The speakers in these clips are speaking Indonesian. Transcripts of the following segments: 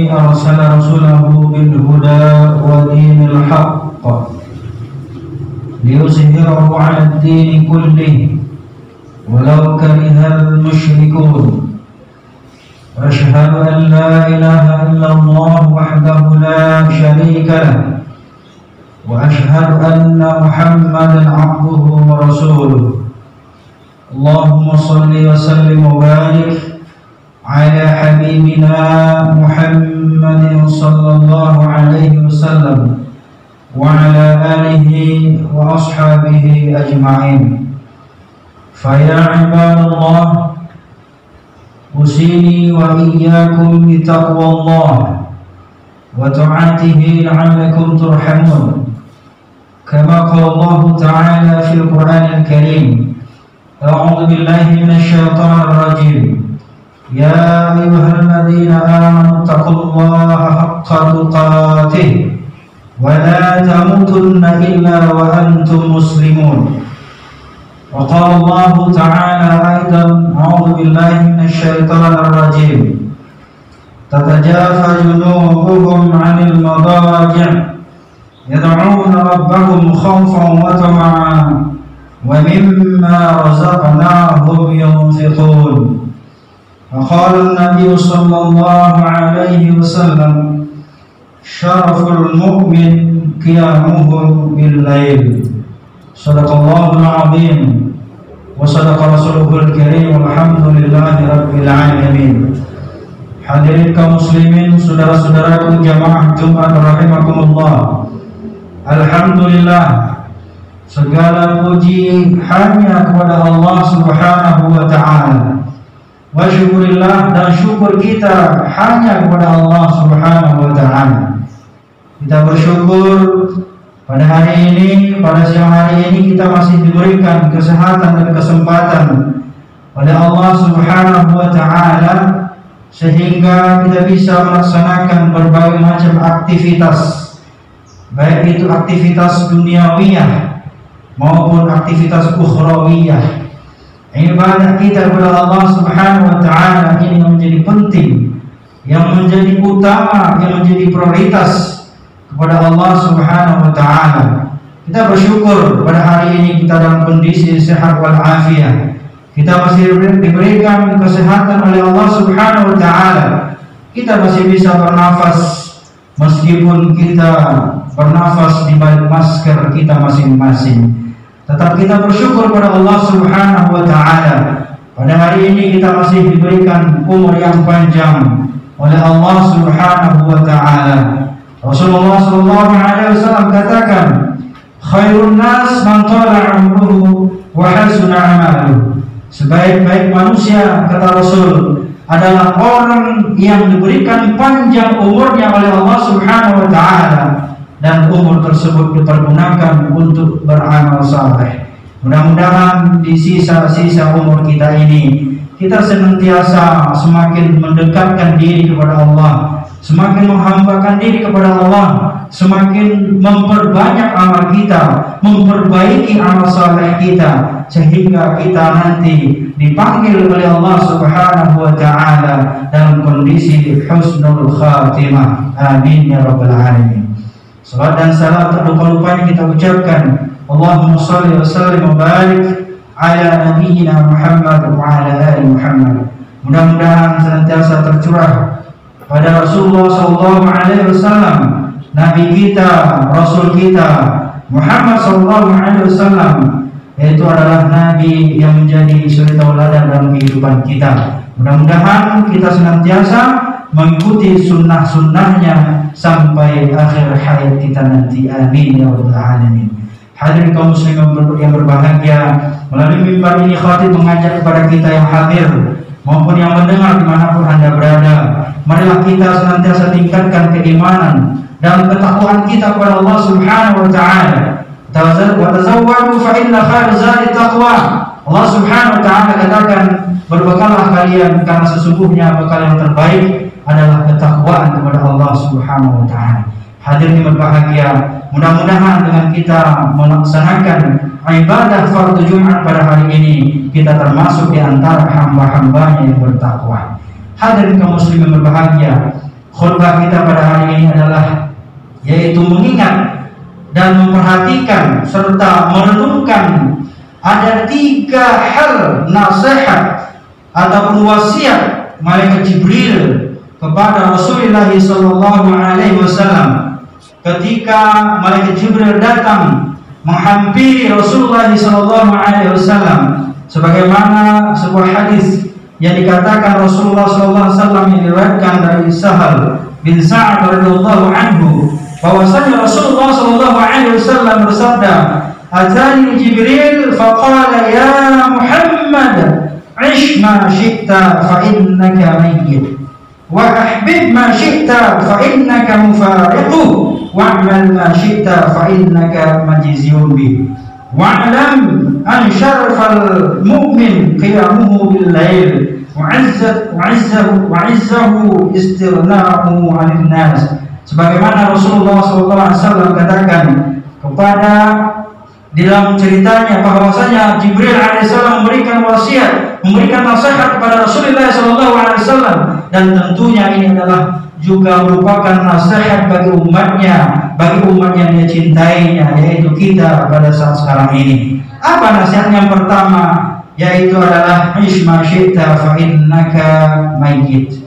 الذي أرسل رسوله بالهدى ودين الحق ليظهره على الدين كله ولو كره المشركون وأشهد أن لا إله إلا الله وحده لا شريك له وأشهد أن محمدا عبده ورسوله اللهم صل وسلم وبارك على حبيبنا محمد صلى الله عليه وسلم وعلى آله وأصحابه أجمعين. فيا عباد الله أوصيني وإياكم بتقوى الله وطاعته لعلكم ترحمون كما قال الله تعالى في القرآن الكريم أعوذ بالله من الشيطان الرجيم يا أيها الذين آمنوا اتقوا الله حق تقاته ولا تموتن إلا وأنتم مسلمون. وقال الله تعالى أيضا أعوذ بالله من الشيطان الرجيم تتجافى جنوبهم عن المضاجع يدعون ربهم خوفا وطمعا ومما رزقناهم ينفقون. وقال النبي صلى الله عليه وسلم شرف المؤمن قيامه بالليل. صدق الله العظيم وصدق رسوله الكريم walhamdulillahi rabbil alamin. Hadirin kaum muslimin, saudara-saudaraku jamaah Jumat rahimakumullah. Alhamdulillah, segala puji hanya kepada Allah Subhanahu wa taala. Wa syukurillah, dan syukur kita hanya kepada Allah Subhanahu wa taala. Kita bersyukur pada hari ini, pada siang hari ini kita masih diberikan kesehatan dan kesempatan oleh Allah Subhanahu wa taala sehingga kita bisa melaksanakan berbagai macam aktivitas, baik itu aktivitas duniawiyah maupun aktivitas ukhrawiyah. Ibadah kita kepada Allah Subhanahu wa taala ini yang menjadi penting, yang menjadi utama, yang menjadi prioritas kepada Allah Subhanahu wa taala. Kita bersyukur pada hari ini kita dalam kondisi sehat wal afiat. Kita masih diberikan kesehatan oleh Allah Subhanahu wa taala. Kita masih bisa bernafas meskipun kita bernafas di balik masker kita masing-masing. Tetap kita bersyukur pada Allah Subhanahu wa taala. Pada hari ini kita masih diberikan umur yang panjang oleh Allah Subhanahu wa taala. Rasulullah sallallahu alaihi wasallam katakan, khairun nas man tala umruhu wa hasuna amaluhu. Sebaik-baik manusia, kata Rasul, adalah orang yang diberikan panjang umurnya oleh Allah Subhanahu wa taala dan umur tersebut dipergunakan untuk beramal saleh. Mudah-mudahan di sisa-sisa umur kita ini kita senantiasa semakin mendekatkan diri kepada Allah, semakin menghambakan diri kepada Allah, semakin memperbanyak amal kita, memperbaiki amal saleh kita, sehingga kita nanti dipanggil oleh Allah Subhanahu wa taala dalam kondisi husnul khatimah. Amin ya rabbal alamin. Salat dan salam tak lupa-lupa kita ucapkan Allahumma shalli wa sallim wa barik ala nabiyyina Muhammad wa ala ali Muhammad. Mudah-mudahan senantiasa tercurah pada Rasulullah sallallahu alaihi wasallam, nabi kita, rasul kita Muhammad sallallahu alaihi wasallam, yaitu adalah nabi yang menjadi suri tauladan dalam kehidupan kita. Mudah-mudahan kita senantiasa mengikuti sunnah-sunnahnya sampai akhir hayat kita nanti. Amin ya rabbal alamin. Hadirin kaum muslimin yang berbahagia, melalui mimbar ini khatib mengajak kepada kita yang hadir maupun yang mendengar dimanapun anda berada, marilah kita senantiasa tingkatkan keimanan dan ketakwaan kita kepada Allah Subhanahu wa taala. Wa tazawwadu fa inna khairaz zadi taqwa. Allah Subhanahu wa taala katakan, berbekallah kalian karena sesungguhnya bekal yang terbaik adalah ketakwaan kepada Allah Subhanahu wa taala. Hadirin berbahagia, mudah-mudahan dengan kita melaksanakan ibadah fardu Jumat pada hari ini, kita termasuk di antara hamba-hambanya yang bertakwa. Hadirin kaum muslimin berbahagia, khutbah kita pada hari ini adalah yaitu mengingat dan memperhatikan serta merenungkan ada 3 hal nasihat ataupun wasiat malaikat Jibril kepada Rasulullah SAW ketika malaikat Jibril datang menghampiri Rasulullah SAW, sebagaimana sebuah hadis yang dikatakan Rasulullah SAW yang diriwayatkan dari Sahal bin Sa'ad radhiyallahu anhu, bahwasanya Rasulullah SAW bersabda, "Atani Jibril faqala ya Muhammad, 'ish ma syi'ta fa innaka mayyit, wa ahbib ma syi'ta fa innaka mufariqu, wa'mal ma syi'ta fa innaka majziyun bih. Wa'lam an syarafal mu'min qiyamuhu bil lail, wa'izzahu istirna'uhu 'anil nas." Sebagaimana Rasulullah SAW katakan kepada dalam ceritanya bahwasanya Jibril alaihissalam memberikan wasiat, memberikan nasihat kepada Rasulullah SAW, dan tentunya ini adalah juga merupakan nasihat bagi umatnya, bagi umat yang dia cintainya, yaitu kita pada saat sekarang ini. Apa nasihat yang pertama? Yaitu adalah ish ma syi'ta fa innaka mayyit.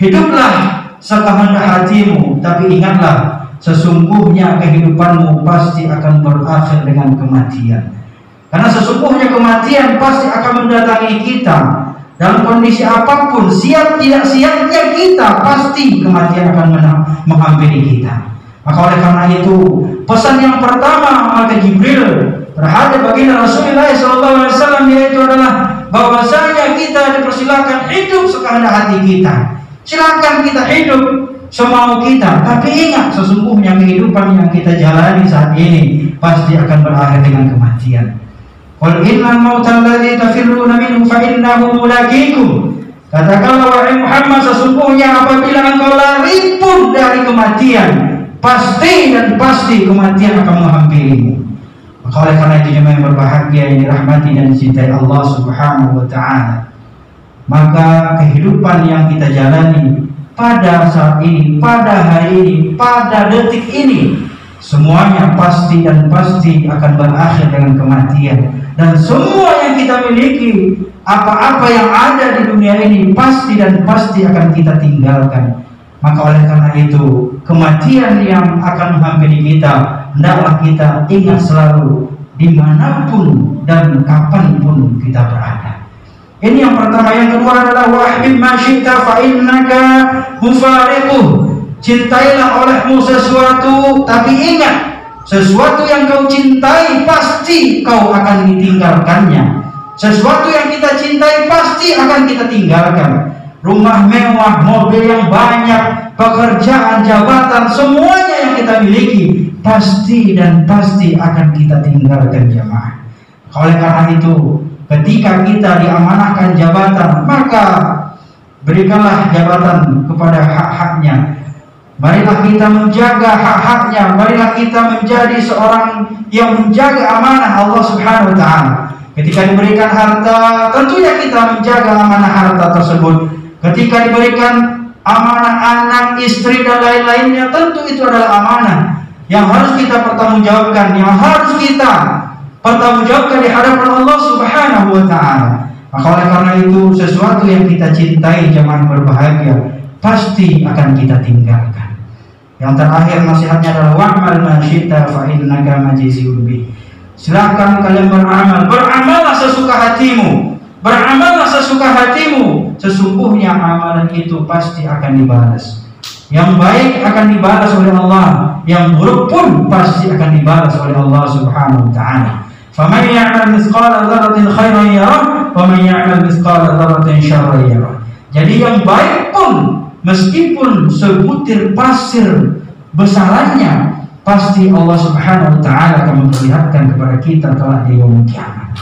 Hiduplah sekehendak hatimu, tapi ingatlah sesungguhnya kehidupanmu pasti akan berakhir dengan kematian. Karena sesungguhnya kematian pasti akan mendatangi kita dalam kondisi apapun, siap tidak siapnya kita, pasti kematian akan menghampiri kita. Maka oleh karena itu, pesan yang pertama malaikat Jibril terhadap baginda Rasulullah SAW yaitu adalah bahwasanya kita dipersilakan hidup sekehendak hati kita. Silakan kita hidup semau kita, tapi ingat sesungguhnya kehidupan yang kita jalani saat ini pasti akan berakhir dengan kematian. Qul innal mauta alladzi tafirruna minhu fa innahu mulaqikum. Katakanlah wahai Muhammad, sesungguhnya apabila engkau lari pun dari kematian, pasti dan pasti kematian akan menghampirimu. Maka oleh karena itu jemaah yang berbahagia yang dirahmati dan dicintai Allah Subhanahu wa taala, maka kehidupan yang kita jalani pada saat ini, pada hari ini, pada detik ini, semuanya pasti dan pasti akan berakhir dengan kematian. Dan semua yang kita miliki, apa-apa yang ada di dunia ini pasti dan pasti akan kita tinggalkan. Maka oleh karena itu, kematian yang akan menghampiri kita, hendaklah kita ingat selalu dimanapun dan kapanpun kita berada. Ini yang pertama. Yang kedua adalah wahbib ma syi'ta fa innaka mufariquh. Cintailah olehmu sesuatu, tapi ingat sesuatu yang kau cintai pasti kau akan ditinggalkannya. Sesuatu yang kita cintai pasti akan kita tinggalkan. Rumah mewah, mobil yang banyak, pekerjaan, jabatan, semuanya yang kita miliki pasti dan pasti akan kita tinggalkan jemaah. Oleh karena itu, ketika kita diamanahkan jabatan, maka berikanlah jabatan kepada hak-haknya. Marilah kita menjaga hak-haknya. Marilah kita menjadi seorang yang menjaga amanah Allah Subhanahu wa taala. Ketika diberikan harta, tentunya kita menjaga amanah harta tersebut. Ketika diberikan amanah anak, istri dan lain-lainnya, tentu itu adalah amanah yang harus kita pertanggungjawabkan, yang harus kita pertanggungjawabkan di hadapan Allah Subhanahu wa taala. Maka oleh karena itu, sesuatu yang kita cintai jemaah berbahagia pasti akan kita tinggalkan. Yang terakhir nasihatnya adalah wa'mal ma syi'ta fa innaka majziyun bih. Silakan kalian beramal, beramallah sesuka hatimu, beramallah sesuka hatimu. Sesungguhnya amalan itu pasti akan dibalas. Yang baik akan dibalas oleh Allah, yang buruk pun pasti akan dibalas oleh Allah Subhanahu wa taala. Faman ya'mal mithqala dzarratin khairan yarah, wa man ya'mal mithqala dzarratin syarran yarah. Jadi yang baik pun meskipun sebutir pasir besarannya, pasti Allah Subhanahu wa taala akan memperlihatkan kepada kita kelak di yaumul kiamat.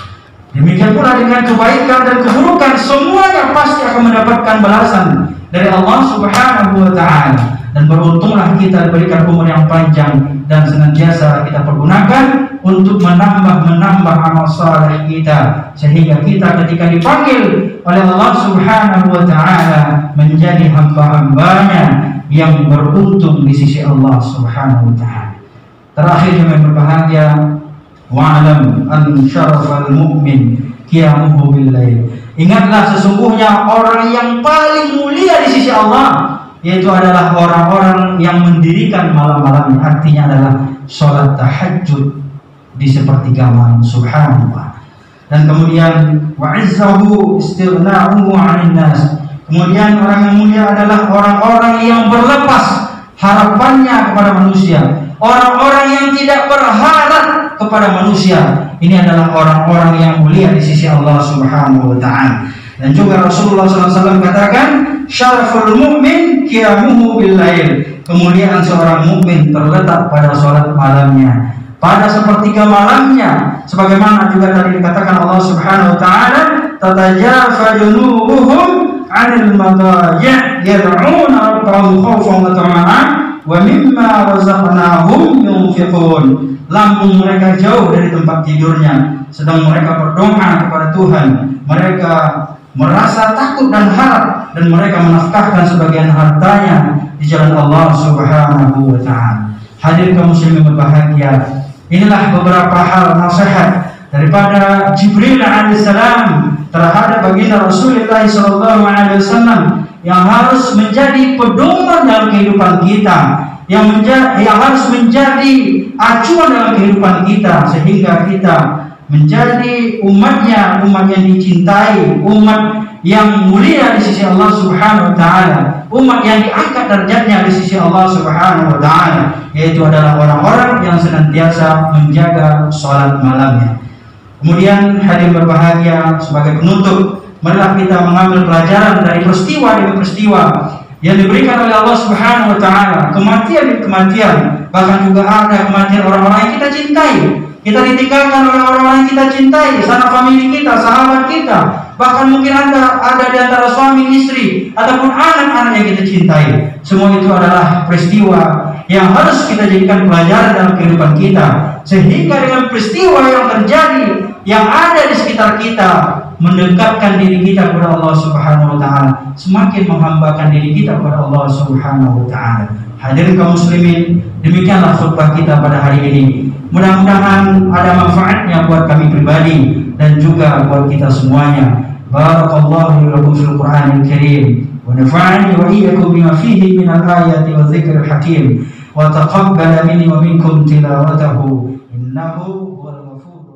Demikian pula dengan kebaikan dan keburukan, semuanya pasti akan mendapatkan balasan dari Allah Subhanahu wa taala. Dan beruntunglah kita diberikan umur yang panjang dan senantiasa kita pergunakan untuk menambah amal saleh kita, sehingga kita ketika dipanggil oleh Allah Subhanahu wa taala menjadi hamba-hambanya yang beruntung di sisi Allah Subhanahu wa taala. Terakhir yang berbahagia, wa'lam an syarafal mu'min qiyamuhu bil lail. Ingatlah sesungguhnya orang yang paling mulia di sisi Allah yaitu adalah orang-orang yang mendirikan malam-malam, artinya adalah sholat tahajud di sepertiga malam. Subhanallah. Dan kemudian wa'izzahu istighna'uhu 'anil nas. Kemudian orang yang mulia adalah orang-orang yang berlepas harapannya kepada manusia, orang-orang yang tidak berharap kepada manusia. Ini adalah orang-orang yang mulia di sisi Allah Subhanahu wa taala. Dan juga Rasulullah SAW katakan, syaraful mu'min qiyamuhu bil lail. Kemuliaan seorang mukmin terletak pada salat malamnya, pada sepertiga malamnya, sebagaimana juga tadi dikatakan Allah Subhanahu wa taala, tatajafa junubuhum 'anil madaji' yad'una rabbahum khaufan wa tama'an wa mimma razaqnahum yunfiqun. Lambung mereka jauh dari tempat tidurnya, sedang mereka berdoa kepada Tuhan. Mereka merasa takut dan harap, dan mereka menafkahkan sebagian hartanya di jalan Allah Subhanahu wa taala. Hadir kaum muslimin berbahagia, inilah beberapa hal nasihat daripada Jibril alaihissalam terhadap baginda Rasulullah sallallahu alaihi wasallam yang harus menjadi pedoman dalam kehidupan kita, yang harus menjadi acuan dalam kehidupan kita, sehingga kita menjadi umat yang dicintai, umat yang mulia di sisi Allah Subhanahu wa taala, umat yang diangkat derajatnya di sisi Allah Subhanahu wa taala, yaitu adalah orang-orang yang senantiasa menjaga salat malamnya. Kemudian hadirin berbahagia, sebagai penutup, marilah kita mengambil pelajaran dari peristiwa demi peristiwa yang diberikan oleh Allah Subhanahu wa taala, kematian demi kematian, bahkan juga ada kematian orang-orang yang kita cintai. Kita ditinggalkan oleh orang-orang yang kita cintai, sanak famili kita, sahabat kita, bahkan mungkin ada di antara suami istri ataupun anak-anak yang kita cintai. Semua itu adalah peristiwa yang harus kita jadikan pelajaran dalam kehidupan kita, sehingga dengan peristiwa yang terjadi yang ada di sekitar kita mendekatkan diri kita kepada Allah Subhanahu wa taala, semakin menghambakan diri kita kepada Allah Subhanahu wa taala. Hadirin kaum muslimin, demikianlah khutbah kita pada hari ini. Mudah-mudahan ada manfaatnya buat kami pribadi dan juga buat kita semuanya. Barakallahu lakum fil Qur'anil Karim wa nafa'ani wa iyyakum bima fihi minal ayati wa dzikril hakim wa taqabbala minni wa minkum tilawatahu innahu huwal ghafurur